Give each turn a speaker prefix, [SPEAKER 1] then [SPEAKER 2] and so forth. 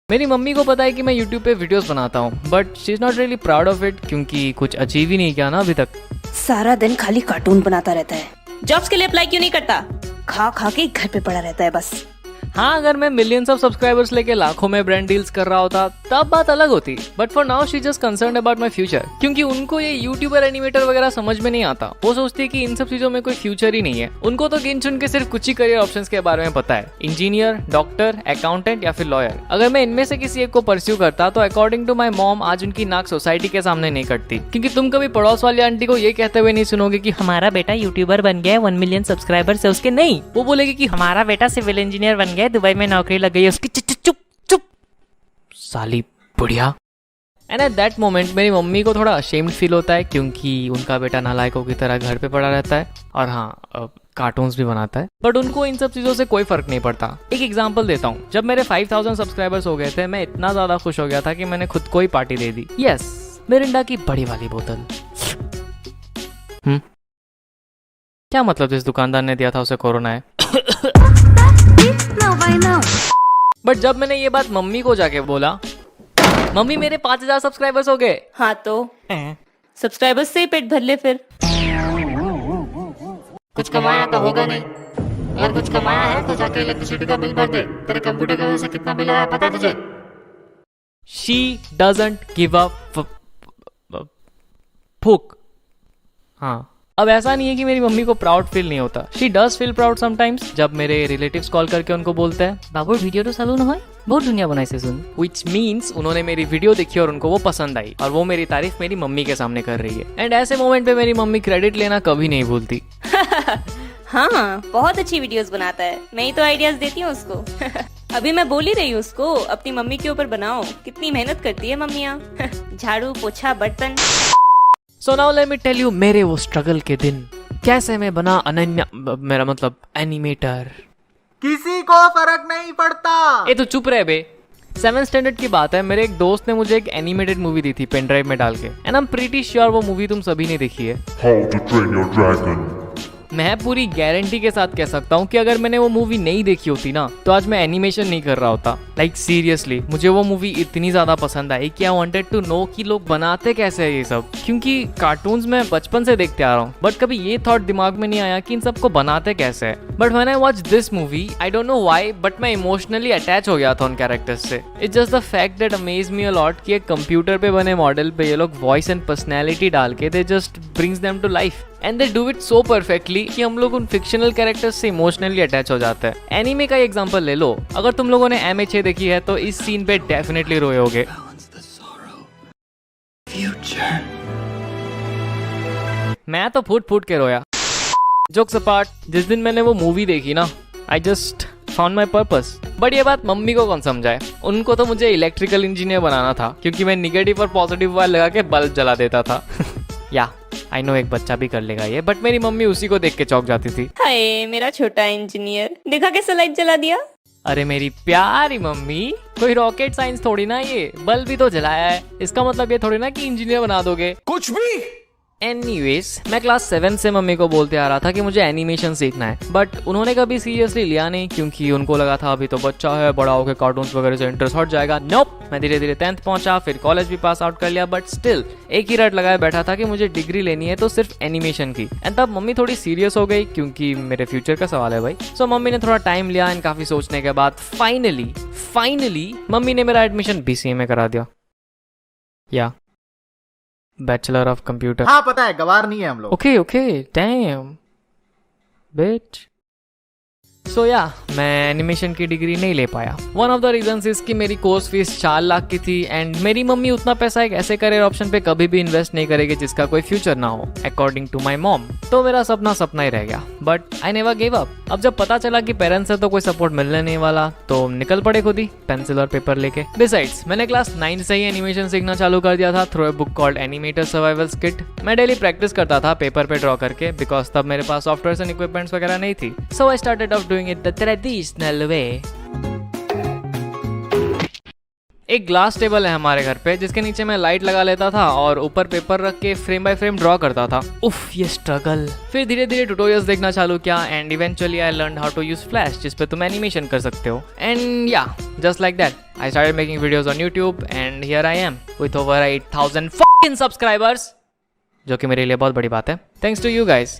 [SPEAKER 1] मेरी मम्मी को पता है कि मैं YouTube पे वीडियोस बनाता हूँ, but she is not really proud of it क्योंकि कुछ अचीव ही नहीं किया ना अभी तक।
[SPEAKER 2] सारा दिन खाली कार्टून बनाता रहता है।
[SPEAKER 3] जॉब्स के लिए अप्लाई क्यों नहीं करता?
[SPEAKER 2] खा खा के घर पे पड़ा रहता है बस।
[SPEAKER 1] हाँ, अगर मैं मिलियंस ऑफ सब्सक्राइबर्स लेके लाखों में ब्रांड डील्स कर रहा होता तब बात अलग होती, but for now she just concerned about my future, क्योंकि उनको ये यूट्यूबर एनिमेटर वगैरह समझ में नहीं आता। वो सोचती है कि इन सब चीजों में कोई फ्यूचर ही नहीं है। उनको तो गिन चुन के सिर्फ कुछ ही करियर ऑप्शंस के बारे में पता है, इंजीनियर, डॉक्टर, अकाउंटेंट या फिर लॉयर। अगर मैं इनमें से किसी एक को परस्यू करता तो अकॉर्डिंग टू माई मॉम आज उनकी नाक सोसाइटी के सामने नहीं कटती, क्योंकि तुम कभी पड़ोस वाली आंटी को ये कहते हुए नहीं सुनोगे कि हमारा बेटा यूट्यूबर बन गया है, 1 मिलियन सब्सक्राइबर से उसके। नहीं, वो बोलेगी कि हमारा बेटा सिविल इंजीनियर बन गया है, दुबई में नौकरी लग गई है उसकी। चुप चुप साली बुढ़िया। एंड एट दैट मोमेंट मेरी मम्मी को थोड़ा अशेम्ड फील होता है, क्योंकि उनका बेटा नालायकों की तरह घर पे पड़ा रहता है और हाँ कार्टून्स भी बनाता है, बट उनको इन सब चीजों से कोई फर्क नहीं पड़ता। एक एग्जांपल देता हूँ, जब मेरे 5000 सब्सक्राइबर्स हो गए थे, मैं इतना ज्यादा खुश हो गया था कि मैंने खुद को ही पार्टी दे दी। यस, मिरिंडा की बड़ी वाली बोतल। क्या मतलब जिस दुकानदार ने दिया था उसे कोरोना है। बट जब मैंने ये बात मम्मी को जाके बोला, मम्मी मेरे 5000 सब्सक्राइबर्स हो गए।
[SPEAKER 3] हाँ तो सब्सक्राइबर्स से ही पेट भर ले फिर।
[SPEAKER 4] कुछ कमाया तो होगा नहीं। अगर कुछ कमाया है तो जाके इलेक्ट्रिसिटी का बिल भर दे। तेरे कंप्यूटर की वजह से कितना बिल आया पता तुझे?
[SPEAKER 1] She doesn't give a fuck। हाँ, अब ऐसा नहीं है कि मेरी मम्मी को प्राउड फील नहीं होता। She does feel proud sometimes जब मेरे रिलेटिव्स कॉल करके उनको बोलते हैं बाबू वीडियो तो चालू न हो, बहुत दुनिया बनाई से सुन। Which means उन्होंने मेरी वीडियो देखी और उनको वो पसंद आई और वो मेरी तारीफ मेरी मम्मी के सामने कर रही है। एंड ऐसे मोमेंट पे मेरी मम्मी क्रेडिट लेना कभी नहीं भूलती।
[SPEAKER 3] हाँ, बहुत अच्छी वीडियोस बनाता है, मैं ही तो आइडियाज देती हूँ उसको। अभी मैं बोल ही रही हूँ उसको अपनी मम्मी के ऊपर बनाओ, कितनी मेहनत करती है मम्मियाँ। झाड़ू पोछा बर्तन।
[SPEAKER 1] So now let me tell you मेरे वो स्ट्रगल के दिन, कैसे मैं बना अनन्या, मेरा मतलब एनिमेटर।
[SPEAKER 5] किसी को फर्क नहीं पड़ता।
[SPEAKER 1] ए तो चुप रहे बे। 7th स्टैंडर्ड की बात है, मेरे एक दोस्त ने मुझे एक एनिमेटेड मूवी दी थी पेन ड्राइव में डाल के, and I am pretty sure वो मूवी तुम सभी ने देखी है।
[SPEAKER 4] How to Train Your Dragon।
[SPEAKER 1] मैं पूरी गारंटी के साथ कह सकता हूँ कि अगर मैंने वो मूवी नहीं देखी होती ना तो आज मैं एनिमेशन नहीं कर रहा होता। लाइक सीरियसली, मुझे वो मूवी इतनी ज्यादा पसंद आई कि आई वांटेड टू नो कि लोग बनाते कैसे है ये सब, क्योंकि कार्टून्स में बचपन से देखते आ रहा हूँ, बट कभी ये थॉट दिमाग में नहीं आया कि इन सबको बनाते कैसे है। But when I watch this movie, I don't know why, but मैं इमोशनली अटैच हो गया था उन कैरेक्टर्स से। It's just the fact that amaze me a lot कि एक कंप्यूटर पे बने मॉडल पे ये लोग वॉइस एंड पर्सनैलिटी डाल के they just brings them to life and they do it so perfectly कि हम लोग उन फिक्शनल कैरेक्टर्स से इमोशनली अटैच हो जाते हैं। एनीमे का एग्जांपल ले लो, अगर तुम लोगों ने MHA देखी है तो इस सीन पे डेफिनेटली रोए होगे। मैं तो फूट फूट के रोया। जोक्स अपार्ट, जिस दिन मैंने वो मूवी देखी ना, I just found my purpose. But ये बात मम्मी को कौन समझाए, उनको तो मुझे इलेक्ट्रिकल इंजीनियर बनाना था, क्योंकि मैं निगेटिव और पॉजिटिव वायर लगा के बल्ब जला देता था। या आई नो एक बच्चा भी कर लेगा ये, बट मेरी मम्मी उसी को देख के चौंक जाती थी।
[SPEAKER 3] हाय मेरा छोटा इंजीनियर, देखा कैसे लाइट जला दिया।
[SPEAKER 1] अरे मेरी प्यारी मम्मी, कोई रॉकेट साइंस थोड़ी ना, ये बल्ब भी तो जलाया है, इसका मतलब ये थोड़ी ना कि इंजीनियर बना दोगे कुछ भी। एनीवेज, मैं क्लास 7 से मम्मी को बोलते आ रहा था कि मुझे एनिमेशन सीखना है, बट उन्होंने कभी सीरियसली लिया नहीं, क्योंकि उनको लगा था अभी तो बच्चा है, बड़ा होकर कार्टून्स वगैरह से इंटरेस्ट हट जाएगा। नोप, मैं धीरे धीरे 10th पहुंचा, फिर कॉलेज भी पास आउट कर लिया, बट स्टिल एक ही रट लगाए बैठा था कि मुझे डिग्री लेनी है तो सिर्फ एनिमेशन की। एंड तब मम्मी थोड़ी सीरियस हो गई, क्योंकि मेरे फ्यूचर का सवाल है भाई। सो मम्मी ने थोड़ा टाइम लिया एंड काफी सोचने के बाद फाइनली मम्मी ने मेरा एडमिशन BCA में करा दिया, या बैचलर ऑफ कंप्यूटर।
[SPEAKER 5] हाँ पता है, गवार नहीं है हम लोग।
[SPEAKER 1] ओके डैम बिच। सो या मैं एनिमेशन की डिग्री नहीं ले पाया। One of the reasons is कि मेरी कोर्स फीस 4 लाख की थी, एंड मेरी मम्मी उतना पैसा एक ऐसे करियर ऑप्शन पे कभी भी इन्वेस्ट नहीं करेगी जिसका कोई फ्यूचर ना हो, अकॉर्डिंग टू माई मॉम। तो मेरा सपना ही रह गया, but I never give up. अब जब पता चला कि पेरेंट्स से तो कोई सपोर्ट मिलने नहीं वाला, तो निकल पड़े खुद ही पेंसिल और पेपर लेके। बिसाइड्स, मैंने क्लास 9 से ही एनिमेशन सीखना चालू कर दिया था through a book called animator survival kit. मैं डेली प्रैक्टिस करता था पेपर पे ड्रॉ करके, बिकॉज तब मेरे पास सॉफ्टवेयर एंड इक्विपमेंट्स वगैरह नहीं थी। So I started off doing it the traditional way. एक ग्लास टेबल है हमारे घर पे जिसके नीचे मैं लाइट लगा लेता था और ऊपर पेपर रख के फ्रेम बाय फ्रेम ड्रॉ करता था। उफ, ये स्ट्रगल। फिर धीरे धीरे ट्यूटोरियल्स देखना चालू किया and eventually I learn how to use flash, जिस पे तुम एनिमेशन कर सकते हो। एंड या just like that I started making videos on YouTube and here I am with over 8,000 fucking subscribers, जो कि मेरे लिए बहुत बड़ी बात है। Thanks to you guys.